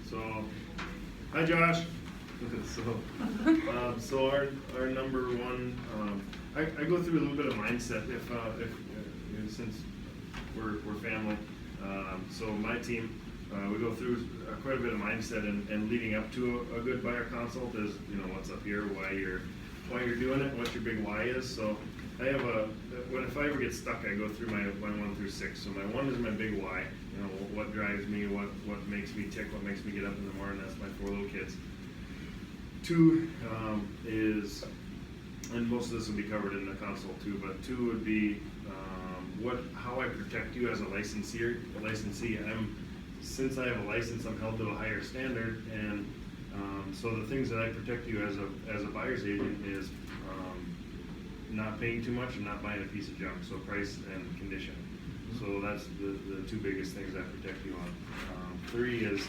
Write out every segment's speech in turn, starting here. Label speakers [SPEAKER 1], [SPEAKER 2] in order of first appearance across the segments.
[SPEAKER 1] So, hi Josh. So our number one, I go through a little bit of mindset if since we're family. So my team, we go through quite a bit of mindset and leading up to a good buyer consult is, what's up here, why you're doing it, what your big why is. So I have if I ever get stuck, I go through my 1 through 6. So my 1 is my big why, what drives me, what makes me tick, what makes me get up in the morning. That's my 4 little kids. 2 is, and most of this will be covered in the consult too, but 2 would be how I protect you as a licensee. Since I have a license, I'm held to a higher standard, and so the things that I protect you as a buyer's agent is not paying too much and not buying a piece of junk. So price and condition. So that's the 2 biggest things I protect you on. 3 is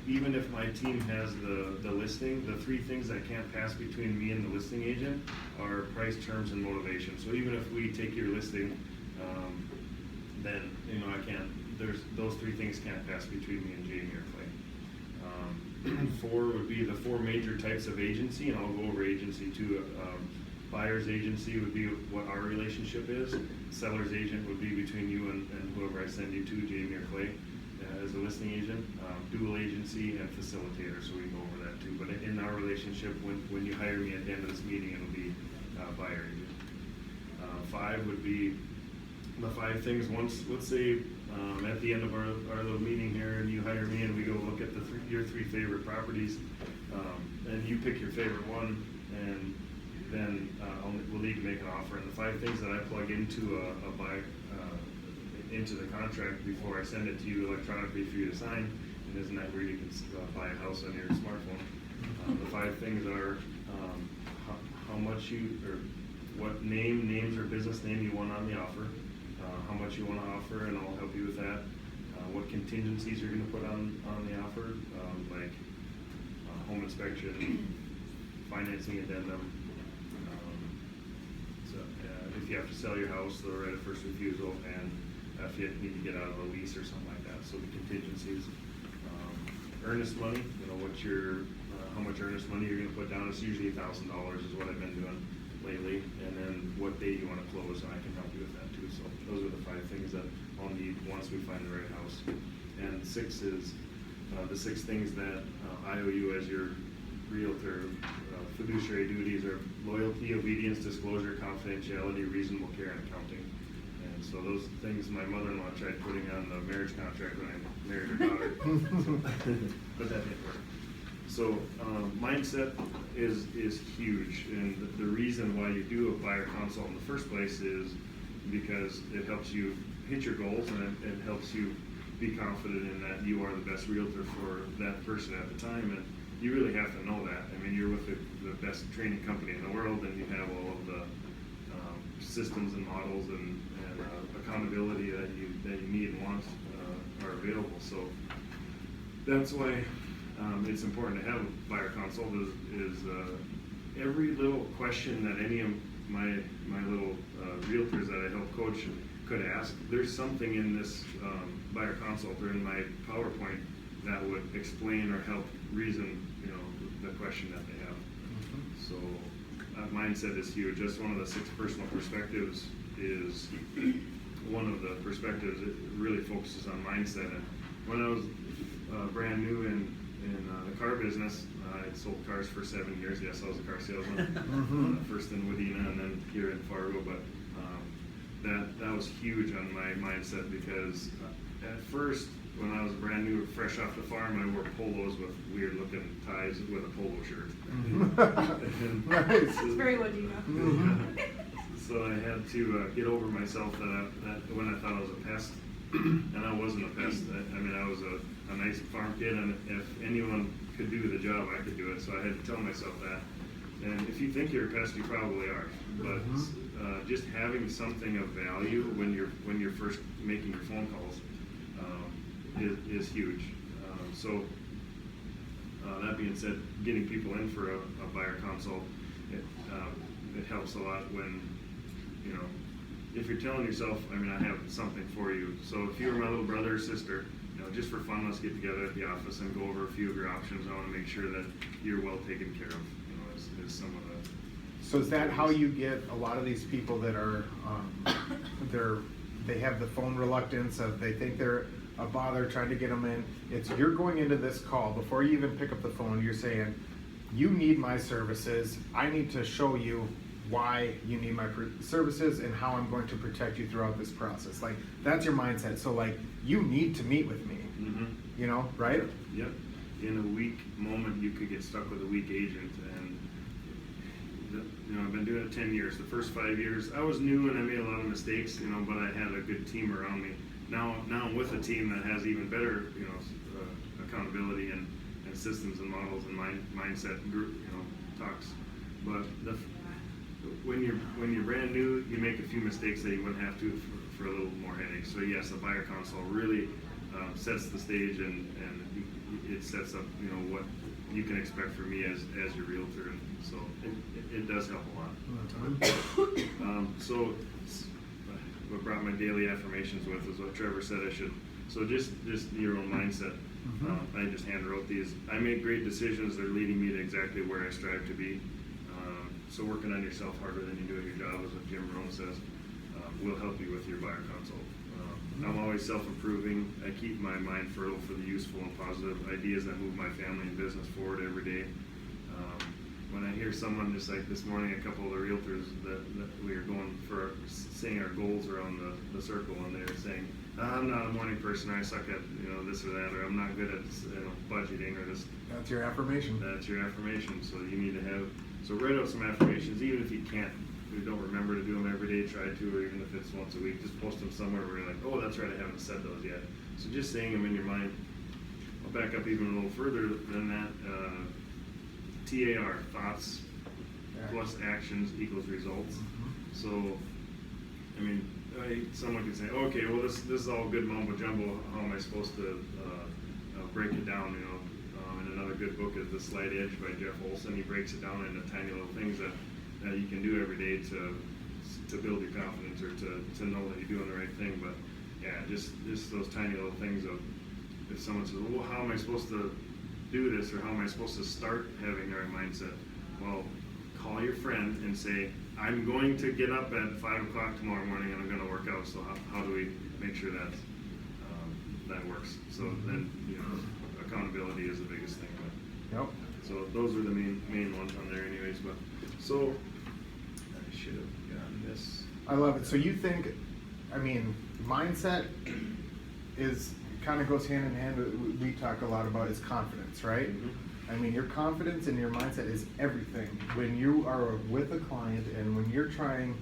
[SPEAKER 1] even if my team has the listing, the 3 things that can't pass between me and the listing agent are price, terms, and motivation. So even if we take your listing, then I can't. Those 3 things can't pass between me and Jamie or Clay. 4 would be the 4 major types of agency, and I'll go over agency too. Buyer's agency would be what our relationship is. Seller's agent would be between you and whoever I send you to, Jamie or Clay, as a listing agent. Dual agency and facilitator, so we can go over that too. But in our relationship, when you hire me at the end of this meeting, it'll be buyer agent. 5 would be the 5 things. Once, let's say at the end of our little meeting here, and you hire me, and we go look at your 3 favorite properties, and you pick your favorite one, and then we'll need to make an offer. And the 5 things that I plug into into the contract before I send it to you electronically for you to sign, and isn't that where you can buy a house on your smartphone? The 5 things are how much what names or business name you want on the offer, how much you want to offer, and I'll help you with that. What contingencies you're going to put on the offer, like home inspection, financing addendum. If you have to sell your house, the right of first refusal, and if you need to get out of a lease or something like that. So the contingencies, earnest money. How much earnest money you're going to put down. It's usually $1,000 is what I've been doing lately, and then what day you want to close, and I can help you with that too. So those are the 5 things that I'll need once we find the right house. And 6 is the 6 things that I owe you as your realtor. Fiduciary duties are loyalty, obedience, disclosure, confidentiality, reasonable care, and accounting. And so those things my mother-in-law tried putting on the marriage contract when I married her daughter, but that didn't work. So mindset is huge, and the reason why you do a buyer consult in the first place is because it helps you hit your goals, and it helps you be confident in that you are the best realtor for that person at the time. And you really have to know that. I mean, you're with the best training company in the world, and you have all of the systems and models and accountability that you need and want are available. So that's why it's important to have a buyer consult. Is every little question that any of my little realtors that I help coach could ask. There's something in this buyer consult or in my PowerPoint that would explain or help reason, the question that they have. So mindset is huge. Just one of the 6 personal perspectives is one of the perspectives. It really focuses on mindset. And when I was brand new in the car business, I had sold cars for 7 years. Yes, I was a car salesman, first in Wadena and then here in Fargo. But that was huge on my mindset because at first, when I was brand new, fresh off the farm, I wore polos with weird-looking ties with a polo shirt.
[SPEAKER 2] Nice. It's very Wadena.
[SPEAKER 1] So I had to get over myself that when I thought I was a pest, and I wasn't a pest. I was a nice farm kid, and if anyone could do the job, I could do it. So I had to tell myself that. And if you think you're a pest, you probably are. But just having something of value when you're first making your phone calls is huge. So that being said, getting people in for a buyer consult, it helps a lot when, if you're telling yourself, I have something for you. So if you were my little brother or sister, just for fun, let's get together at the office and go over a few of your options. I want to make sure that you're well taken care of, is some of the.
[SPEAKER 3] So is that how you get a lot of these people that are, they have the phone reluctance of, they think they're a bother trying to get them in? It's, you're going into this call, before you even pick up the phone, you're saying, you need my services, I need to show you why you need my services and how I'm going to protect you throughout this process. Like, that's your mindset. So like, you need to meet with me, right?
[SPEAKER 1] Yep. In a weak moment, you could get stuck with a weak agent, and I've been doing it 10 years. The first 5 years, I was new and I made a lot of mistakes, but I had a good team around me. Now I'm with a team that has even better, accountability and systems and models and mindset group, talks. But when you're brand new, you make a few mistakes that you wouldn't have to for a little more headache. So yes, a buyer consult really sets the stage, and it sets up what you can expect from me as your realtor, and so it does help a lot. So what brought my daily affirmations with is what Trevor said I should. So just your own mindset. I just hand wrote these. I make great decisions. They're leading me to exactly where I strive to be. So working on yourself harder than you do at your job, is what Jim Rohn says, will help you with your buyer consult. I'm always self-improving. I keep my mind fertile for the useful and positive ideas that move my family and business forward every day. When I hear someone, just like this morning, a couple of the realtors that we are going for, saying our goals around the circle, and they're saying, I'm not a morning person, I suck at this or that, or I'm not good at budgeting or this.
[SPEAKER 3] That's your affirmation.
[SPEAKER 1] That's your affirmation. So you need to have, so write out some affirmations, even if you can't, if you don't remember to do them every day, try to, or even if it's once a week, just post them somewhere where you're like, oh, that's right, I haven't said those yet. So just saying them in your mind. I'll back up even a little further than that. TAR, thoughts plus actions equals results. So, someone could say, okay, well, this is all good mumbo jumbo. How am I supposed to break it down? And another good book is The Slight Edge by Jeff Olson. He breaks it down into tiny little things that you can do every day to build your confidence, or to know that you're doing the right thing. But yeah, just those tiny little things of, if someone says, well, how am I supposed to do this, or how am I supposed to start having the right mindset? Well, call your friend and say, I'm going to get up at 5 o'clock tomorrow morning and I'm going to work out. So how do we make sure that works? So then accountability is the biggest thing.
[SPEAKER 3] Yep.
[SPEAKER 1] So those are the main ones on there, anyways. But so I should have gotten this.
[SPEAKER 3] I love it. So you think, mindset is kind of goes hand in hand. We talk a lot about is confidence, right? Your confidence and your mindset is everything. When you are with a client and when you're trying,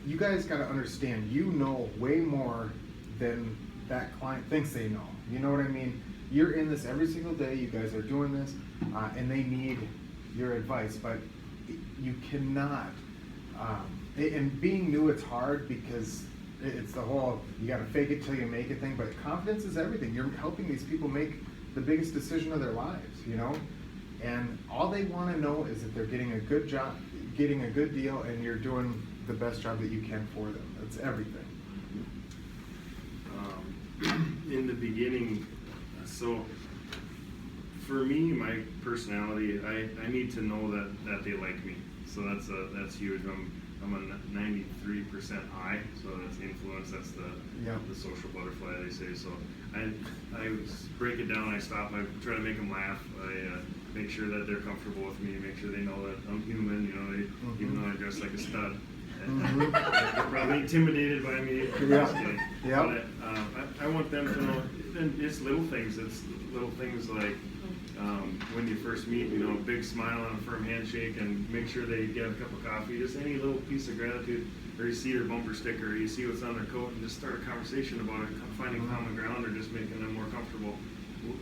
[SPEAKER 3] you guys got to understand, you know way more than that client thinks they know. You know what I mean? You're in this every single day. You guys are doing this, and they need your advice, but you cannot. And being new, it's hard because it's the whole, you got to fake it till you make it thing, but confidence is everything. You're helping these people make the biggest decision of their lives, and all they want to know is that they're getting a good job, getting a good deal, and you're doing the best job that you can for them. That's everything.
[SPEAKER 1] In the beginning, so for me, my personality, I need to know that they like me. So that's huge. I'm a 93% I, so that's influence. That's the social butterfly, they say. So I break it down. I stop. I try to make them laugh. I make sure that they're comfortable with me. Make sure they know that I'm human. Even though I dress like a stud, they're probably intimidated by me. But I want them to know. And it's little things. It's little things like. When you first meet, a big smile and a firm handshake, and make sure they get a cup of coffee. Just any little piece of gratitude, or you see their bumper sticker, or you see what's on their coat, and just start a conversation about it, finding common ground, or just making them more comfortable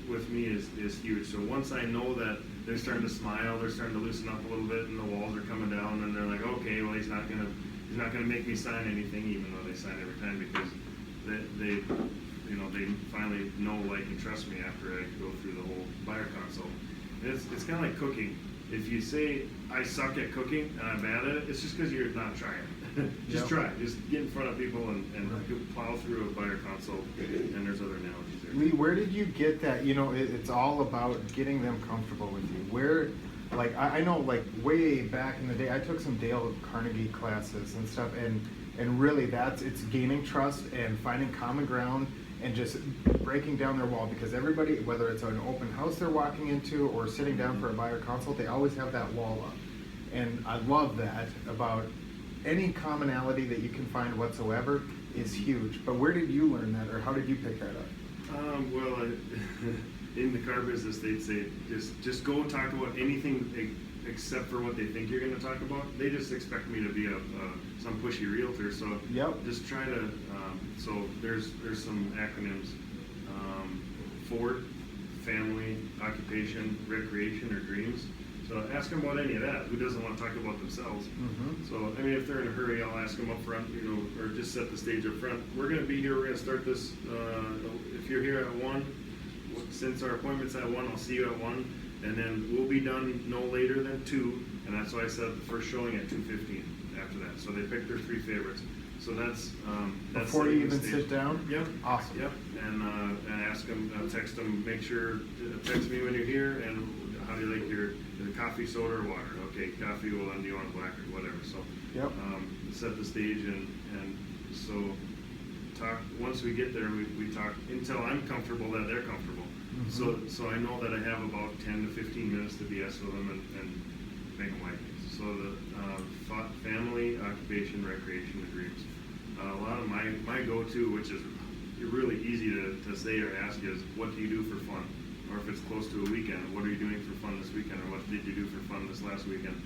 [SPEAKER 1] with me is huge. So once I know that they're starting to smile, they're starting to loosen up a little bit, and the walls are coming down, and they're like, okay, well, he's not gonna make me sign anything, even though they sign every time, because they finally know, like, and trust me after I go through the whole buyer consult. It's kind of like cooking. If you say I suck at cooking and I'm bad at it, it's just because you're not trying. just
[SPEAKER 3] Yep.
[SPEAKER 1] try, just get in front of people and
[SPEAKER 3] Right.
[SPEAKER 1] plow through a buyer consult, and there's other analogies there.
[SPEAKER 3] Lee, where did you get that? You know, it's all about getting them comfortable with you. Where, like, I know, like, way back in the day, I took some Dale Carnegie classes and stuff, and really it's gaining trust and finding common ground and just breaking down their wall, because everybody, whether it's an open house they're walking into or sitting down for a buyer consult, they always have that wall up. And I love that about any commonality that you can find whatsoever is huge. But where did you learn that, or how did you pick that up?
[SPEAKER 1] In the car business, they'd say, just go talk about anything except for what they think you're gonna talk about. They just expect me to be some pushy realtor, so
[SPEAKER 3] Yep.
[SPEAKER 1] just try to, so there's some acronyms. Ford, family, occupation, recreation, or dreams. So ask them about any of that. Who doesn't want to talk about themselves?
[SPEAKER 3] Mm-hmm.
[SPEAKER 1] So, I mean, if they're in a hurry, I'll ask them up front, you know, or just set the stage up front. We're gonna be here, we're gonna start this, if you're here at 1, since our appointment's at 1, I'll see you at 1, and then we'll be done no later than 2, and that's why I said the first showing at 2:15 after that. So they pick their 3 favorites. So that's
[SPEAKER 3] Before you
[SPEAKER 1] setting the
[SPEAKER 3] even
[SPEAKER 1] stage.
[SPEAKER 3] sit down?
[SPEAKER 1] Yep.
[SPEAKER 3] Awesome.
[SPEAKER 1] Yep, and ask them, text them, make sure, text me when you're here, and how do you like your coffee, soda, or water? Okay, coffee, well, then do you want black or whatever, so.
[SPEAKER 3] Yep.
[SPEAKER 1] Set the stage, and so talk, once we get there, we talk until I'm comfortable that they're comfortable.
[SPEAKER 3] Mhm.
[SPEAKER 1] So I know that I have about 10 to 15 minutes to BS with them and make them like me. So the family, occupation, recreation, and dreams. A lot of my go-to, which is really easy to say or ask, is what do you do for fun? Or if it's close to a weekend, what are you doing for fun this weekend? Or what did you do for fun this last weekend?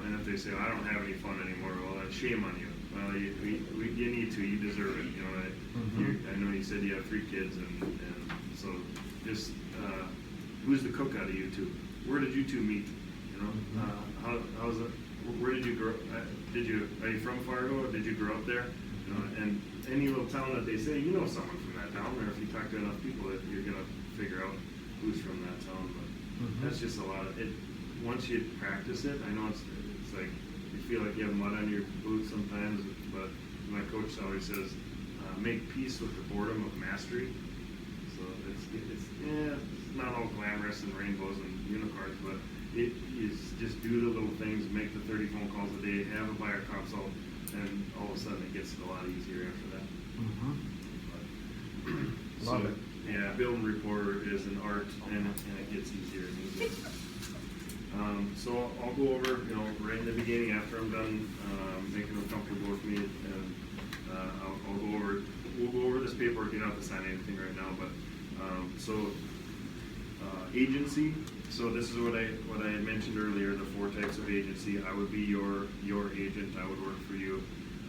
[SPEAKER 1] And if they say, I don't have any fun anymore, well, then shame on you. Well, you need to, you deserve it. You know, I know you said you have 3 kids, and so just, who's the cook out of you two? Where did you two meet? You know, how's it? Where did you grow? Are you from Fargo, or did you grow up there? You know, and any little town that they say, you know someone from that town, or if you talk to enough people, that you're gonna figure out who's from that town. But that's just a lot of it. Once you practice it, I know it's like you feel like you have mud on your boots sometimes, but my coach always says, make peace with the boredom of mastery. So it's not all glamorous and rainbows and unicorns, but it is just do the little things, make the 30 phone calls a day, have a buyer consult, and all of a sudden it gets a lot easier after that.
[SPEAKER 3] Love it.
[SPEAKER 1] Yeah, building rapport is an art, and it gets easier and easier. So I'll go over, you know, right in the beginning after I'm done making them comfortable with me, and we'll go over this paperwork. You don't have to sign anything right now, but agency. So this is what I had mentioned earlier, the 4 types of agency. I would be your agent. I would work for you,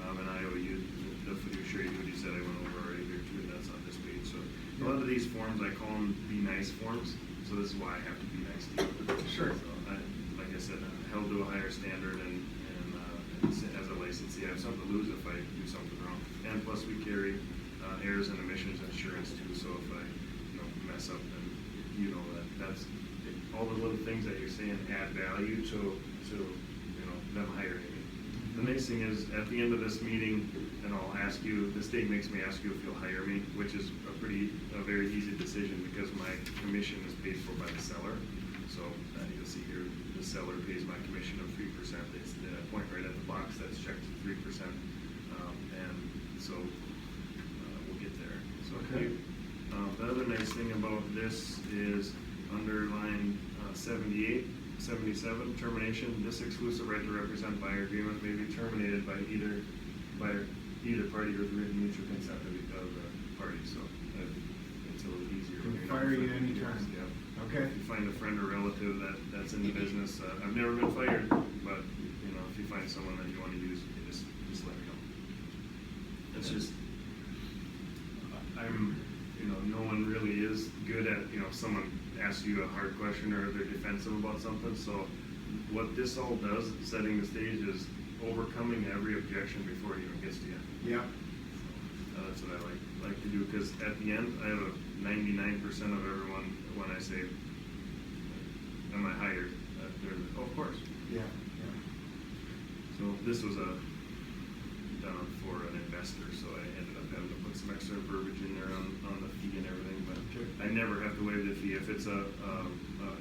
[SPEAKER 1] and I owe you the fiduciary duties that I went over already here too. That's on this page. So a lot of these forms, I call them be nice forms. So this is why I have to be nice to you.
[SPEAKER 3] Sure.
[SPEAKER 1] So like I said, held to a higher standard, and as a licensee, I have something to lose if I do something wrong. And plus, we carry errors and omissions insurance too. So if I mess up, then you know that's all the little things that you're saying add value to them hiring me. The nice thing is, at the end of this meeting, and I'll ask you, the state makes me ask you if you'll hire me, which is a very easy decision, because my commission is paid for by the seller. So you'll see here, the seller pays my commission of 3%. It's the point right at the box that's checked 3%, and so we'll get there. So
[SPEAKER 3] Okay.
[SPEAKER 1] The other nice thing about this is under line 78, 77, termination. This exclusive right to represent buyer agreement may be terminated by either party with written mutual consent of the parties. So it's a little easier.
[SPEAKER 3] Can
[SPEAKER 1] when you're
[SPEAKER 3] fire
[SPEAKER 1] not
[SPEAKER 3] you
[SPEAKER 1] friendly.
[SPEAKER 3] anytime.
[SPEAKER 1] Yeah.
[SPEAKER 3] Okay.
[SPEAKER 1] If you find a friend or relative that's in the business, I've never been fired, but if you find someone that you want to use, you just let me know. It's just no one really is good at someone asks you a hard question or they're defensive about something. So what this all does, setting the stage, is overcoming every objection before it even gets to you.
[SPEAKER 3] Yeah.
[SPEAKER 1] So that's what I like to do, because at the end, I have a 99% of everyone, when I say, am I hired? They're, oh, of course.
[SPEAKER 3] Yeah.
[SPEAKER 1] So this was done for an investor, so I ended up having to put some extra verbiage in there on the fee and everything, but I never have to waive the fee. If it's a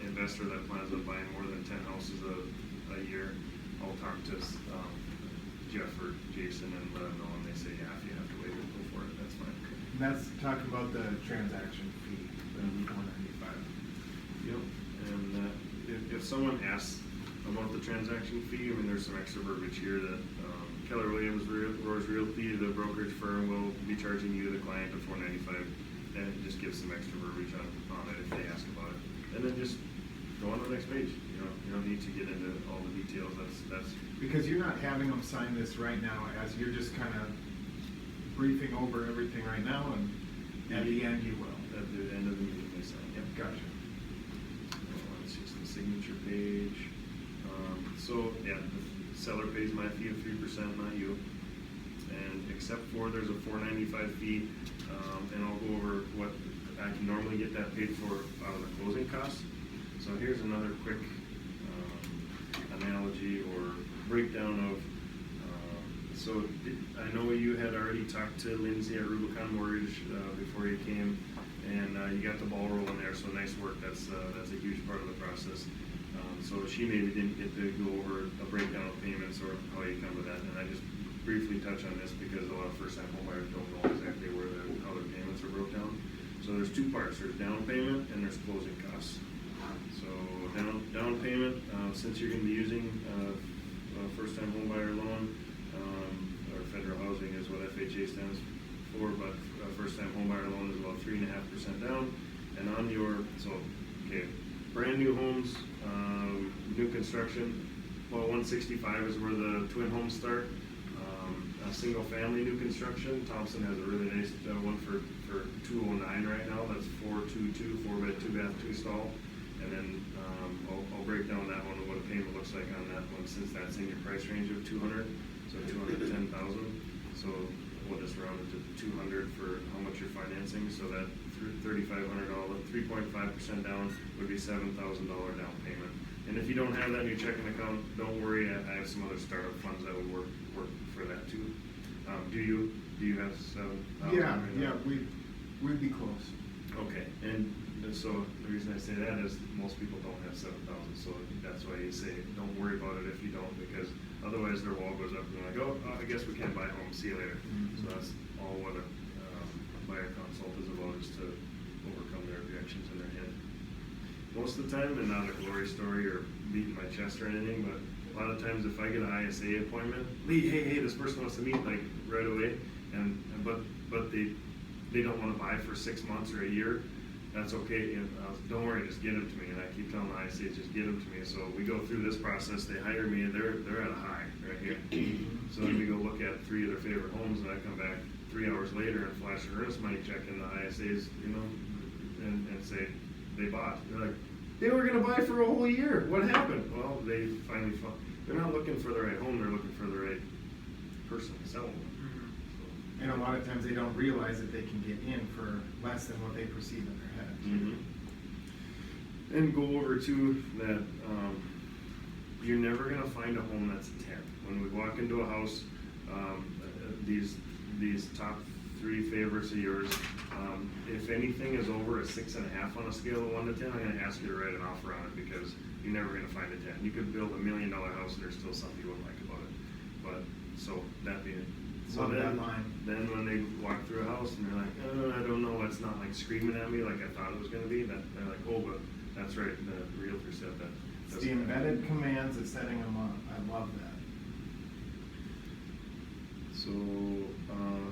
[SPEAKER 1] investor that plans on buying more than 10 houses a year, I'll talk to Jeff or Jason and let them know, and they say, yeah, if you have to waive it, go for it, that's fine.
[SPEAKER 3] And that's talking about the transaction fee, the $495.
[SPEAKER 1] Yep, and if someone asks about the transaction fee, I mean, there's some extra verbiage here that Keller Williams, Roars Realty, the brokerage firm, will be charging you, the client, the $495, and it just gives some extra verbiage on it if they ask about it. And then just go on to the next page. You don't need to get into all the details. That's
[SPEAKER 3] Because you're not having them sign this right now, as you're just kind of briefing over everything right now, and at the end you will.
[SPEAKER 1] At the end of the meeting they sign. Yep.
[SPEAKER 3] Gotcha.
[SPEAKER 1] It's just the signature page. So yeah, the seller pays my fee of 3%, not you. And except for there's a $495 fee, and I'll go over what I can normally get that paid for out of the closing costs. So here's another quick analogy or breakdown of. So I know you had already talked to Lindsay at Roggenkamp Mortgage before you came, and you got the ball rolling there. So nice work. That's a huge part of the process. So she maybe didn't get to go over a breakdown of payments or how you come to that. And I just briefly touch on this because a lot of first-time homebuyers don't know exactly how their payments are broke down. So there's two parts. There's down payment and there's closing costs. So down payment, since you're going to be using a first-time homebuyer loan, or federal housing is what FHA stands for, but a first-time homebuyer loan is about 3.5% down. And on your, brand new homes, new construction, well, 165 is where the twin homes start. Single family new construction, Thompson has a really nice one for 209 right now. That's 422, 4-bed, 2-bath, 2-stall. And then I'll break down that one and what a payment looks like on that one, since that's in your price range of 200, so 210,000. So we'll just round it to 200 for how much you're financing. So that $3,500, 3.5% down would be $7,000 down payment. And if you don't have that in your checking account, don't worry. I have some other startup funds that would work for that too. Do you have $7,000?
[SPEAKER 3] Yeah, we'd be close.
[SPEAKER 1] Okay, and so the reason I say that is most people don't have 7,000, so that's why you say don't worry about it if you don't, because otherwise their wall goes up and they're like, oh, I guess we can't buy a home. See you later.
[SPEAKER 3] Mm-hmm.
[SPEAKER 1] So that's all what a buyer consult is about, is to overcome their objections in their head. Most of the time, and not a glory story or beating my chest or anything, but a lot of times if I get an ISA appointment, Lee, hey, this person wants to meet like right away, but they don't want to buy for 6 months or a year, that's okay. Don't worry, just get them to me. And I keep telling the ISA, just get them to me. So we go through this process. They hire me, and they're at a high right here. So then we go look at 3 of their favorite homes, and I come back 3 hours later and flash an earnest money check in the ISAs, and say they bought. They're like, they were going to buy for a whole year. What happened? Well, they finally found. They're not looking for the right home. They're looking for the right person to sell them.
[SPEAKER 3] And a lot of times they don't realize that they can get in for less than what they perceive in their head.
[SPEAKER 1] Mm-hmm. And go over to that, you're never going to find a home that's a 10. When we walk into a house, these top 3 favorites of yours, if anything is over a 6.5 on a scale of 1 to 10, I'm going to ask you to write an offer on it, because you're never going to find a 10. You could build $1 million house and there's still something you wouldn't like about it. But so that being So then when they walk through a house and they're like, oh, I don't know, it's not like screaming at me like I thought it was going to be, that they're like, oh, but that's right, the realtor said that.
[SPEAKER 3] It's the embedded commands that's setting them up. I love that.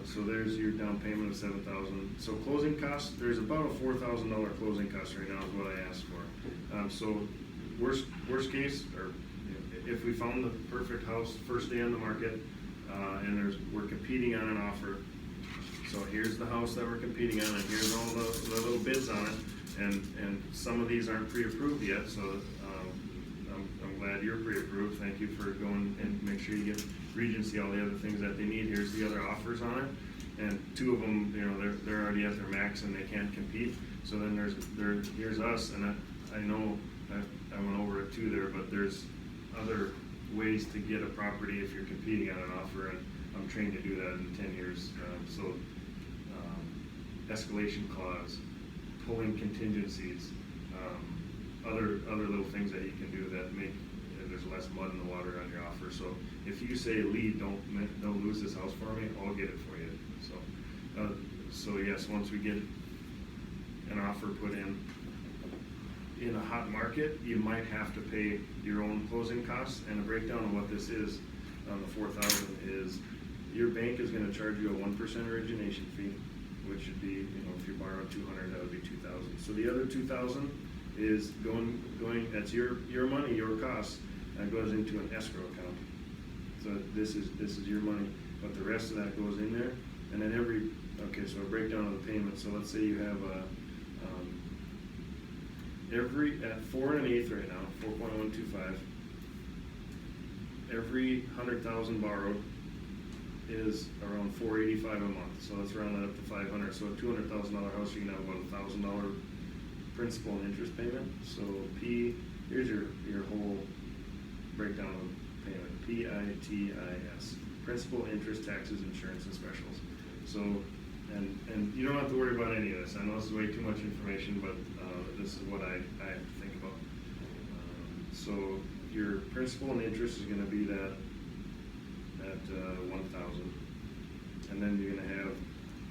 [SPEAKER 1] So there's your down payment of $7,000. So closing costs, there's about a $4,000 closing cost right now is what I asked for. So worst case, or if we found the perfect house first day on the market, and we're competing on an offer. So here's the house that we're competing on, and here's all the little bids on it, and some of these aren't pre-approved yet. So I'm glad you're pre-approved. Thank you for going and make sure you get Regency all the other things that they need. Here's the other offers on it, and 2 of them, they're already at their max and they can't compete. So then here's us, and I know I went over it too there, but there's other ways to get a property if you're competing on an offer, and I'm trained to do that in 10 years. Escalation clause, pulling contingencies, other little things that you can do that make there's less mud in the water on your offer. So if you say, Lee, don't lose this house for me, I'll get it for you. So yes, once we get an offer put in a hot market, you might have to pay your own closing costs. And a breakdown of what this is on the 4,000 is your bank is going to charge you a 1% origination fee, which would be, if you borrow 200, that would be 2,000. So the other 2,000 is going. That's your money, your cost. That goes into an escrow account. So this is your money, but the rest of that goes in there. And then so a breakdown of the payment. So let's say you have at 4 1/8 right now, 4.125. Every 100,000 borrowed is around $485 a month. So let's round that up to 500. So a $200,000 house, you can have about $1,000 principal and interest payment. So here's your whole breakdown of payment. PITIS. Principal, interest, taxes, insurance, and specials. So, and you don't have to worry about any of this. I know this is way too much information, but this is what I have to think about. So your principal and interest is going to be that 1,000, and then you're going to have,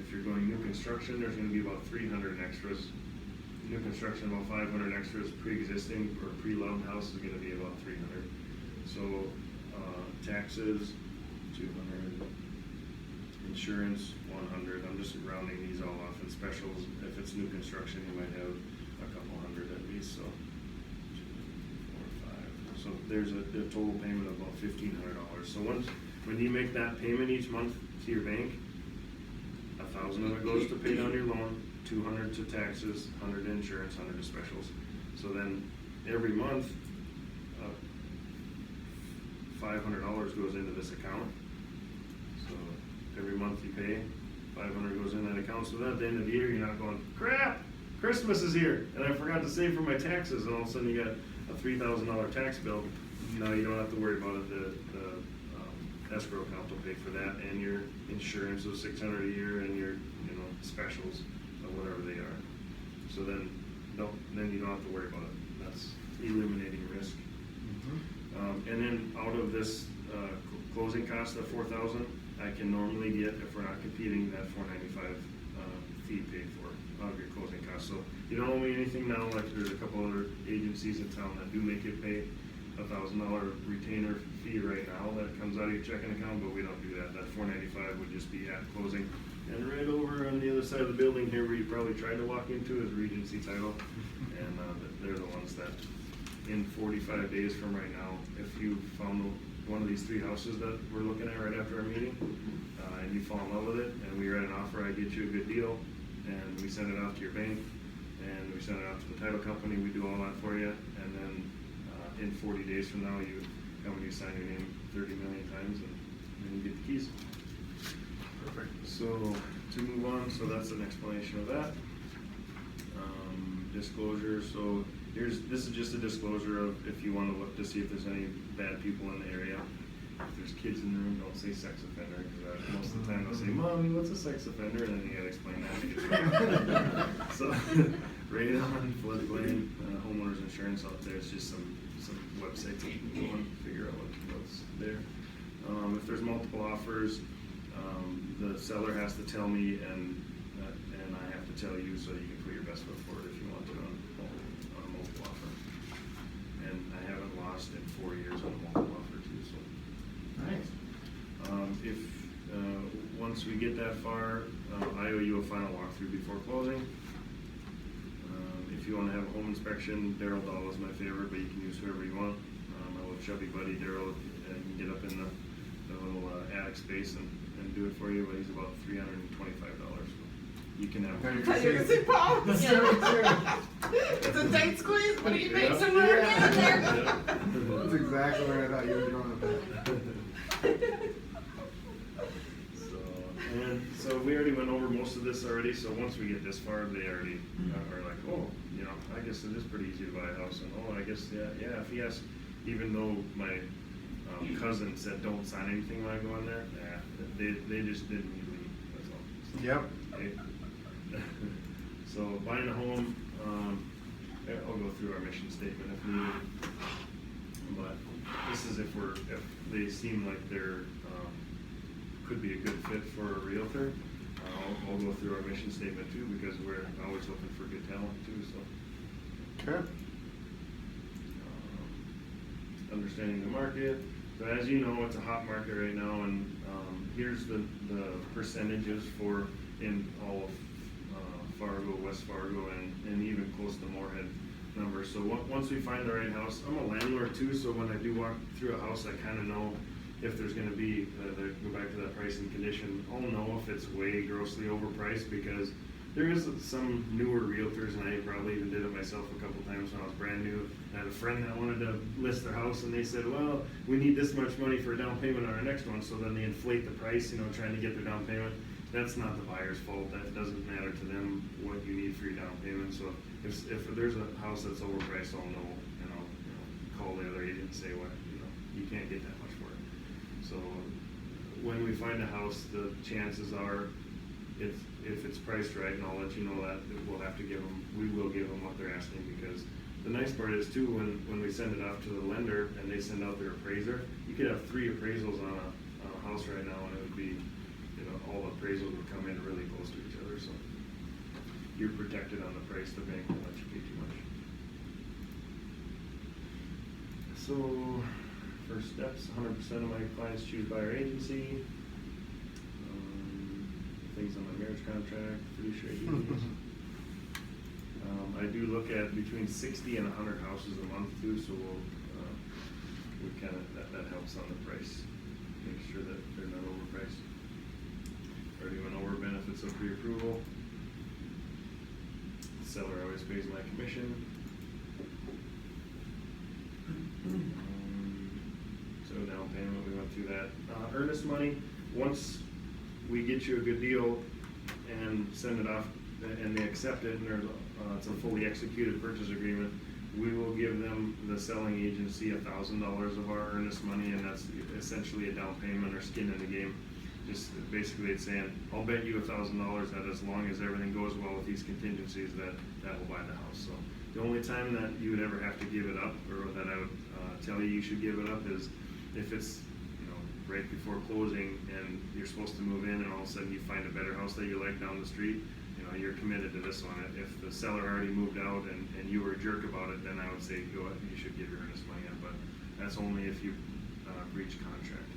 [SPEAKER 1] if you're going new construction, there's going to be about 300 extras. New construction, about 500 extras. Pre-existing or pre-loved house is going to be about 300. So taxes, 200. Insurance, 100. I'm just rounding these all off. And specials, if it's new construction, you might have a couple hundred at least. So 2, 4, 5. So there's a total payment of about $1,500. So when you make that payment each month to your bank, 1,000 of it goes to pay down your loan, 200 to taxes, 100 to insurance, 100 to specials. So then every month, $500 goes into this account. So every month you pay, 500 goes in that account. So then at the end of the year, you're not going, crap, Christmas is here, and I forgot to save for my taxes, and all of a sudden you got a $3,000 tax bill. Now you don't have to worry about it. The escrow account will pay for that, and your insurance of $600 a year, and your specials of whatever they are. So then you don't have to worry about it. That's eliminating risk. Mm-hmm. And then out of this closing cost of $4,000, I can normally get, if we're not competing, that $495 fee paid for out of your closing costs. So you don't owe me anything now. Like there's a couple other agencies in town that do make you pay $1,000 retainer fee right now that comes out of your checking account, but we don't do that. That $495 would just be at closing. And right over on the other side of the building here, where you probably tried to walk into, is Regency Title, and they're the ones that, in 45 days from right now, if you found one of these 3 houses that we're looking at right after our meeting, and you fall in love with it, and we write an offer, I get you a good deal, and we send it out to your bank, and we send it out to the title company, we do all that for you, and then in 40 days from now, you come and you sign your name 30 million times, and then you get the keys. Perfect. So to move on, so that's an explanation of that. Disclosure. So this is just a disclosure of if you want to look to see if there's any bad people in the area. If there's kids in the room, don't say sex offender, because most of the time they'll say, "Mommy, what's a sex offender?" And then you gotta explain that. So radon, floodplain, homeowners insurance out there. It's just some websites that you can go and figure out what's there. If there's multiple offers, the seller has to tell me, and I have to tell you, so you can put your best foot forward if you want to on a multiple offer. And I haven't lost in 4 years on a multiple offer too. So
[SPEAKER 3] nice.
[SPEAKER 1] If once we get that far, I owe you a final walkthrough before closing. If you want to have a home inspection, Daryl Dahl is my favorite, but you can use whoever you want. My little chubby buddy Daryl can get up in the little attic space and do it for you, but he's about $325. You can have.
[SPEAKER 2] It's a tight squeeze, but you make some room in there.
[SPEAKER 3] That's exactly where I thought you were going with that.
[SPEAKER 1] So we already went over most of this already. So once we get this far, they already are like, oh, I guess it is pretty easy to buy a house, and I guess yeah. If he has, even though my cousin said don't sign anything when I go in there, they just didn't need me, that's all. So,
[SPEAKER 3] Yep.
[SPEAKER 1] okay. So buying a home, I'll go through our mission statement if needed. But this is if they seem like they're, could be a good fit for a realtor. I'll go through our mission statement too, because we're always looking for good talent too, so.
[SPEAKER 3] Okay.
[SPEAKER 1] Understanding the market. So as you know, it's a hot market right now, and here's the percentages for in all of Fargo, West Fargo, and even close to Moorhead numbers. So once we find the right house, I'm a landlord too, so when I do walk through a house, I kind of know if there's going to be, go back to that price and condition, I'll know if it's way grossly overpriced, because there is some newer realtors, and I probably even did it myself a couple times when I was brand new. I had a friend that wanted to list their house, and they said, well, we need this much money for a down payment on our next one, so then they inflate the price, trying to get their down payment. That's not the buyer's fault. That doesn't matter to them what you need for your down payment. So if there's a house that's overpriced, I'll know, and I'll call the other agent and say, what, you can't get that much for it. So when we find a house, the chances are, if it's priced right, and I'll let you know that, we will give them what they're asking, because the nice part is too, when we send it off to the lender and they send out their appraiser, you could have 3 appraisals on a house right now, and it would be, all the appraisals would come in really close to each other, so you're protected on the price. The bank won't let you pay too much. So, first steps, 100% of my clients choose buyer agency. Things on my marriage contract, fiduciary duties. I do look at between 60 and 100 houses a month too, so we kind of, that helps on the price. Make sure that they're not overpriced. Already went over benefits of pre-approval. Seller always pays my commission. So down payment, we went through that. Earnest money, once we get you a good deal and send it off, and they accept it, and it's a fully executed purchase agreement, we will give them, the selling agency, $1,000 of our earnest money, and that's essentially a down payment or skin in the game. Just basically it's saying, I'll bet you $1,000 that as long as everything goes well with these contingencies, that will buy the house. So the only time that you would ever have to give it up, or that I would tell you should give it up, is if it's right before closing and you're supposed to move in, and all of a sudden you find a better house that you like down the street. You're committed to this one. If the seller already moved out and you were a jerk about it, then I would say go ahead, you should give your earnest money up. But that's only if you breach contract.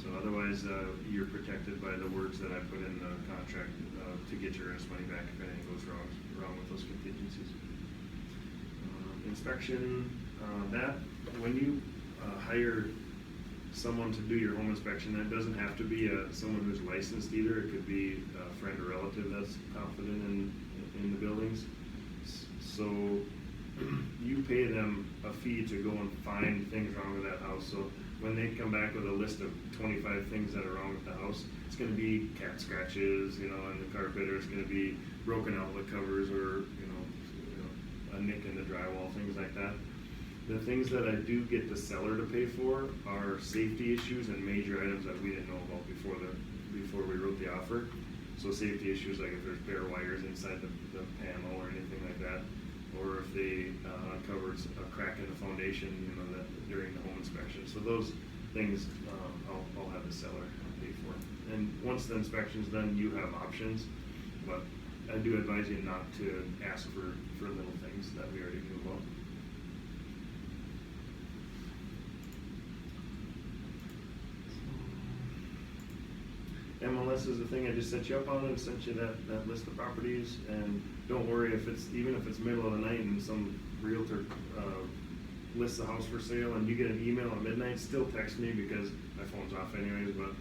[SPEAKER 1] So otherwise, you're protected by the words that I put in the contract to get your earnest money back if anything goes wrong with those contingencies. Inspection, that when you hire someone to do your home inspection, that doesn't have to be someone who's licensed either. It could be a friend or relative that's confident in the buildings. So you pay them a fee to go and find things wrong with that house. So when they come back with a list of 25 things that are wrong with the house, it's going to be cat scratches, in the carpet, or it's going to be broken outlet covers, or a nick in the drywall, things like that. The things that I do get the seller to pay for are safety issues and major items that we didn't know about before we wrote the offer. So safety issues, like if there's bare wires inside the panel or anything like that, or if they uncovered a crack in the foundation, that during the home inspection. So those things I'll have the seller pay for. And once the inspection's done, you have options, but I do advise you not to ask for little things that we already knew about. MLS is the thing I just set you up on, and sent you that list of properties. And don't worry even if it's middle of the night and some realtor lists the house for sale and you get an email at midnight, still text me, because my phone's off anyways, but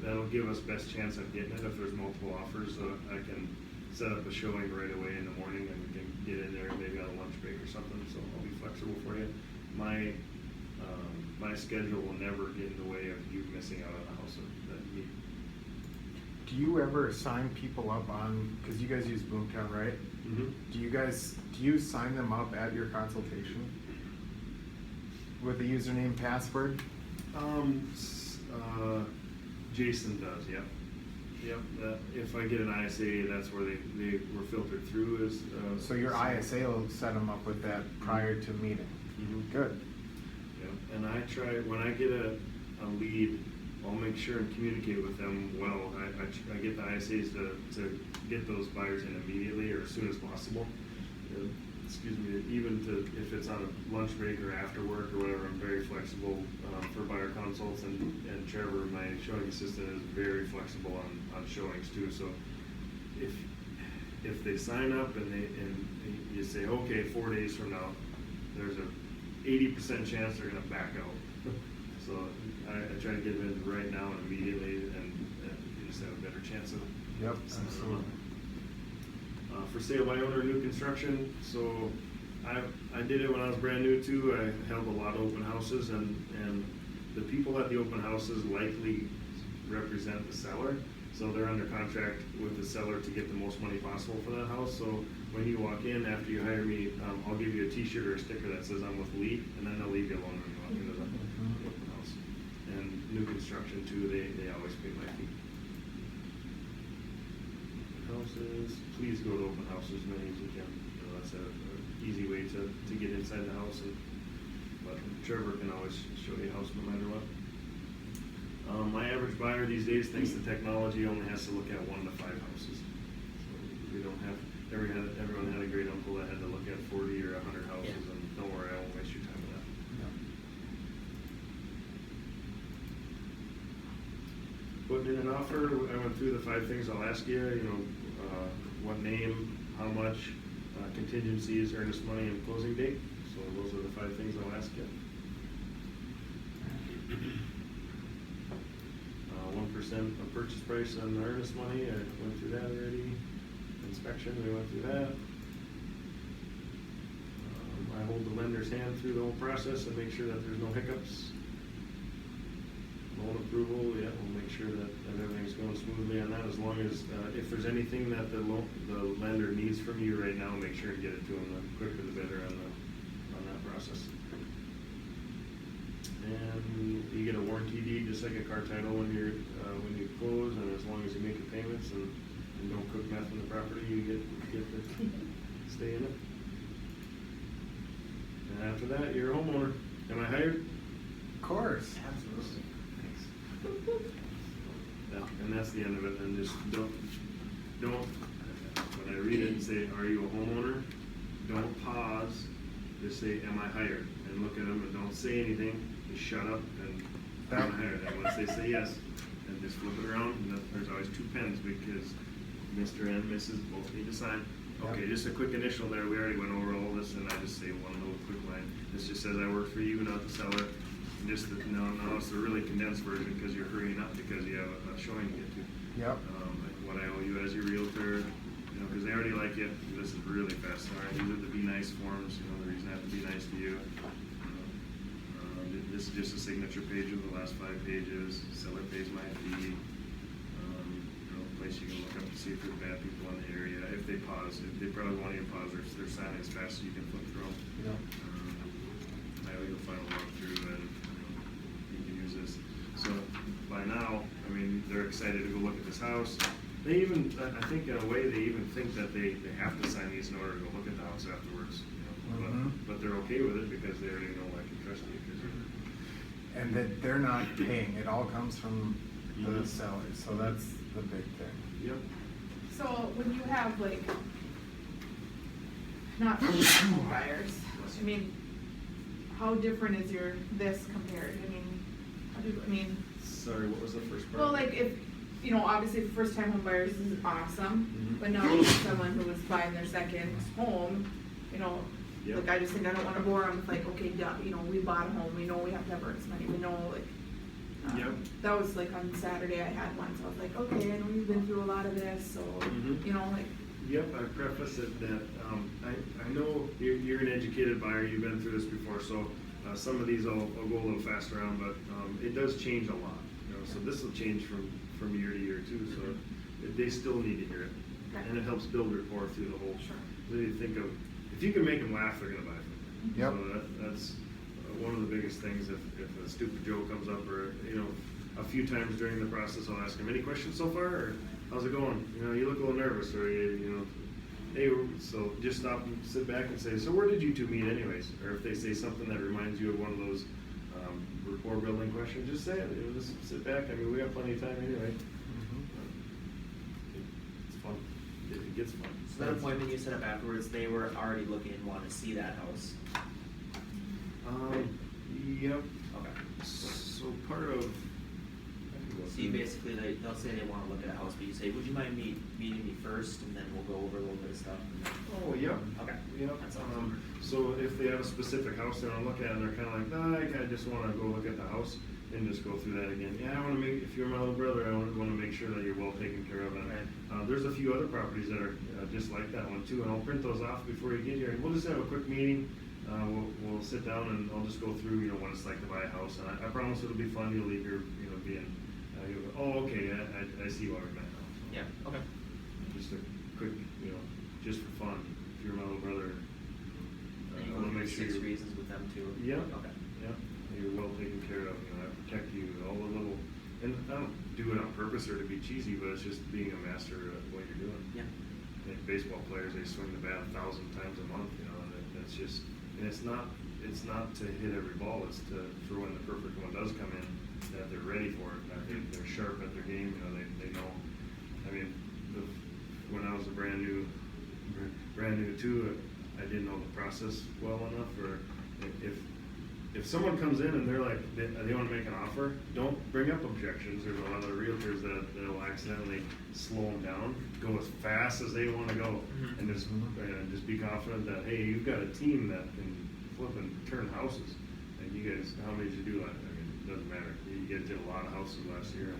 [SPEAKER 1] that'll give us best chance of getting it if there's multiple offers, so I can set up a showing right away in the morning, and we can get in there maybe on a lunch break or something. So I'll be flexible for you. My schedule will never get in the way of you missing out on a house that you need.
[SPEAKER 3] Do you ever sign people up on, because you guys use Boomtown, right?
[SPEAKER 1] Mm-hmm.
[SPEAKER 3] Do you sign them up at your consultation with the username, password?
[SPEAKER 1] Jason does, yep. Yep, if I get an ISA, that's where they were filtered through as.
[SPEAKER 3] So your ISA will set them up with that prior to meeting.
[SPEAKER 1] Mhm.
[SPEAKER 3] Good.
[SPEAKER 1] Yep, and I try, when I get a lead, I'll make sure and communicate with them well. I get the ISAs to get those buyers in immediately or as soon as possible. Excuse me, even to, if it's on a lunch break or after work or whatever, I'm very flexible for buyer consults, and Trevor, my showing assistant, is very flexible on showings too. So if they sign up and you say, okay, 4 days from now, there's a 80% chance they're gonna back out. So I try to get them in right now and immediately, and you just have a better chance of.
[SPEAKER 3] Yep, absolutely.
[SPEAKER 1] For sale by owner, new construction, so I did it when I was brand new too. I held a lot of open houses, and the people at the open houses likely represent the seller. So they're under contract with the seller to get the most money possible for that house. So when you walk in, after you hire me, I'll give you a t-shirt or a sticker that says I'm with Lee, and then they'll leave you alone when you walk into the open house. And new construction too, they always pay my fee. Houses, please go to open houses as many as you can. You know, that's a easy way to get inside the house, but Trevor can always show you a house no matter what. My average buyer these days, thanks to technology, only has to look at 1 to 5 houses. So we don't have, everyone had a great uncle that had to look at 40 or 100 houses, and don't worry, I won't waste your time with that. Putting in an offer, I went through the 5 things I'll ask you, what name, how much, contingencies, earnest money, and closing date. So those are the 5 things I'll ask you. 1% of purchase price on the earnest money, I went through that already. Inspection, we went through that. I hold the lender's hand through the whole process and make sure that there's no hiccups. Loan approval, yeah, we'll make sure that everything's going smoothly on that, as long as, if there's anything that the lender needs from you right now, make sure to get it to them. The quicker the better on that process. And you get a warranty deed, just like a car title when you close, and as long as you make the payments and don't cook meth in the property, you get to stay in it. And after that, you're a homeowner. Am I hired?
[SPEAKER 3] Of course.
[SPEAKER 2] Absolutely.
[SPEAKER 1] And that's the end of it. And just don't, when I read it and say, are you a homeowner? Don't pause, just say, am I hired? And look at them and don't say anything, just shut up and am I hired? And once they say yes, and just flip it around, and there's always 2 pens because Mr. and Mrs. both need to sign. Okay, just a quick initial there, we already went over all this, and I just say one little quick line. This just says I work for you, not the seller. And just, no, it's a really condensed version because you're hurrying up because you have a showing to get to.
[SPEAKER 3] Yep.
[SPEAKER 1] Like what I owe you as your realtor, because they already like you. This is really fast. All right, these are the be nice forms. The reason I have to be nice to you. This is just a signature page of the last 5 pages. Seller pays my fee. Place you can look up to see if there's bad people in the area. If they pause, if they probably want you to pause, they're signing as fast as you can flip through them.
[SPEAKER 3] Yep.
[SPEAKER 1] I owe you a final walkthrough, and you can use this. So by now, I mean, they're excited to go look at this house. They even, I think in a way, they even think that they have to sign these in order to go look at the house afterwards. But they're okay with it because they already know, like, and trust you.
[SPEAKER 3] And that they're not paying, it all comes from the seller, so that's the big thing.
[SPEAKER 1] Yep.
[SPEAKER 2] So when you have like, not first home buyers, I mean, how different is this compared? I mean,
[SPEAKER 1] Sorry, what was the first part?
[SPEAKER 2] well, like if, obviously first time home buyers is awesome,
[SPEAKER 1] Mhm.
[SPEAKER 2] but now you have someone who is buying their second home,
[SPEAKER 1] Yep.
[SPEAKER 2] like I just think I don't wanna bore them with like, okay, yeah, we bought a home, we know we have to have earnest money, we know like,
[SPEAKER 1] Yep.
[SPEAKER 2] that was like on Saturday I had one, so I was like, okay, I know you've been through a lot of this, so,
[SPEAKER 1] Mhm.
[SPEAKER 2] like.
[SPEAKER 1] Yep, I preface it that, I know you're an educated buyer, you've been through this before, so some of these I'll go a little faster on, but it does change a lot, so this will change from year to year too, so they still need to hear it.
[SPEAKER 2] Okay.
[SPEAKER 1] And it helps build rapport through the whole.
[SPEAKER 2] Sure.
[SPEAKER 1] So you think of, if you can make them laugh, they're gonna buy from you.
[SPEAKER 3] Yep.
[SPEAKER 1] So that's one of the biggest things, if a stupid joke comes up, or, a few times during the process, I'll ask them, any questions so far, or how's it going? You know, you look a little nervous, or you know, hey, so just stop and sit back and say, so where did you two meet anyways? Or if they say something that reminds you of one of those rapport building questions, just say it. You know, just sit back. I mean, we have plenty of time anyway. It's fun. It gets fun.
[SPEAKER 4] So that appointment you set up afterwards, they were already looking and wanted to see that house?
[SPEAKER 1] Yep.
[SPEAKER 4] Okay.
[SPEAKER 1] So part of.
[SPEAKER 4] So you basically, they'll say they wanna look at a house, but you say, would you mind meeting me first, and then we'll go over a little bit of stuff? And then-
[SPEAKER 1] Oh, yep.
[SPEAKER 4] Okay.
[SPEAKER 1] Yep.
[SPEAKER 4] That sounds good.
[SPEAKER 1] So if they have a specific house they wanna look at, and they're kinda like, nah, I just wanna go look at the house, and just go through that again. Yeah, I wanna make, if you're my little brother, I wanna make sure that you're well taken care of. And
[SPEAKER 4] Right.
[SPEAKER 1] there's a few other properties that are just like that one too, and I'll print those off before you get here, and we'll just have a quick meeting. We'll sit down and I'll just go through, you know, what it's like to buy a house, and I promise it'll be fun. You'll leave here, you know, being, you'll go, oh, okay, I see why we're met now. So,
[SPEAKER 4] Yeah, okay.
[SPEAKER 1] just a quick, you know, just for fun. If you're my little brother,
[SPEAKER 4] And you
[SPEAKER 1] I
[SPEAKER 4] go
[SPEAKER 1] wanna
[SPEAKER 4] through
[SPEAKER 1] make sure
[SPEAKER 4] 6
[SPEAKER 1] you're,
[SPEAKER 4] reasons with them too?
[SPEAKER 1] Yeah.
[SPEAKER 4] Okay.
[SPEAKER 1] yeah, you're well taken care of. You know, I protect you, all the little, and I don't do it on purpose or to be cheesy, but it's just being a master of what you're doing.
[SPEAKER 4] Yeah.
[SPEAKER 1] Like baseball players, they swing the bat 1,000 times a month, you know, and that's just, and it's not to hit every ball, it's to, for when the perfect one does come in, that they're ready for it, that they're sharp at their game, you know, they know. I mean, when I was a brand new too, I didn't know the process well enough, or if someone comes in and they're like, they wanna make an offer, don't bring up objections. There's a lot of realtors that will accidentally slow them down, go as fast as they wanna go,
[SPEAKER 4] Mhm.
[SPEAKER 1] and just be confident that, hey, you've got a team that can flip and turn houses. And you guys, how many did you do that? I mean, it doesn't matter. You guys did a lot of houses last year,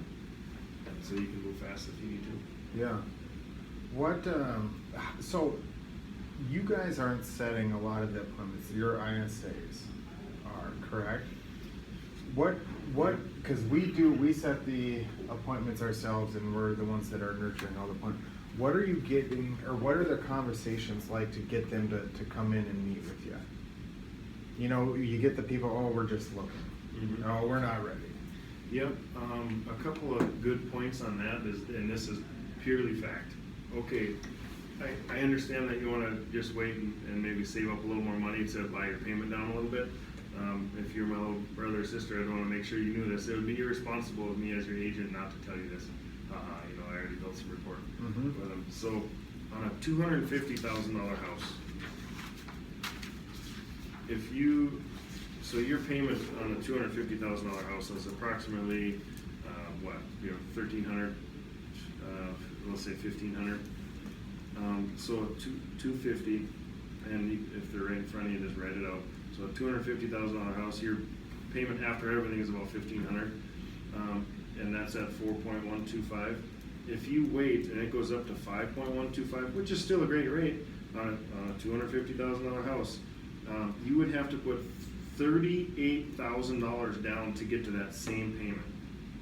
[SPEAKER 1] and so you can move fast if you need to.
[SPEAKER 3] Yeah. What, so you guys aren't setting a lot of the appointments, your ISAs are, correct? What, cause we set the appointments ourselves and we're the ones that are nurturing all the appointments. What are you getting, or what are the conversations like to get them to come in and meet with you? You know, you get the people, oh, we're just looking.
[SPEAKER 1] Mhm.
[SPEAKER 3] Oh, we're not ready.
[SPEAKER 1] Yep, a couple of good points on that is, and this is purely fact. Okay, I understand that you wanna just wait and maybe save up a little more money to buy your payment down a little bit. If you're my little brother or sister, I'd wanna make sure you knew this. It would be irresponsible of me as your agent not to tell you this. You know, I already built some report.
[SPEAKER 3] Mhm.
[SPEAKER 1] So, on a $250,000 house, so your payment on a $250,000 house is approximately, what, you know, 1,300, let's say 1,500. So $250, and if they're right in front of you, just write it out. So a $250,000 house, your payment after everything is about 1,500, and that's at 4.125. If you wait and it goes up to 5.125, which is still a great rate on a $250,000 house, you would have to put $38,000 down to get to that same payment.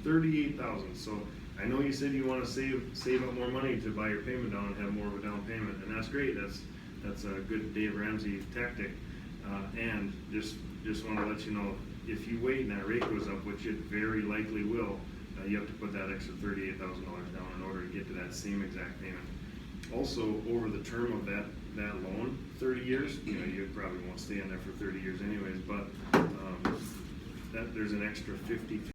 [SPEAKER 1] $38,000. So I know you said you want to save up more money to buy your payment down and have more of a down payment, and that's great. That's a good Dave Ramsey tactic. And just want to let you know, if you wait and that rate goes up, which it very likely will, you have to put that extra $38,000 down in order to get to that same exact payment. Also, over the term of that loan, 30 years, you know, you probably won't stay in there for 30 years anyways, but there's an extra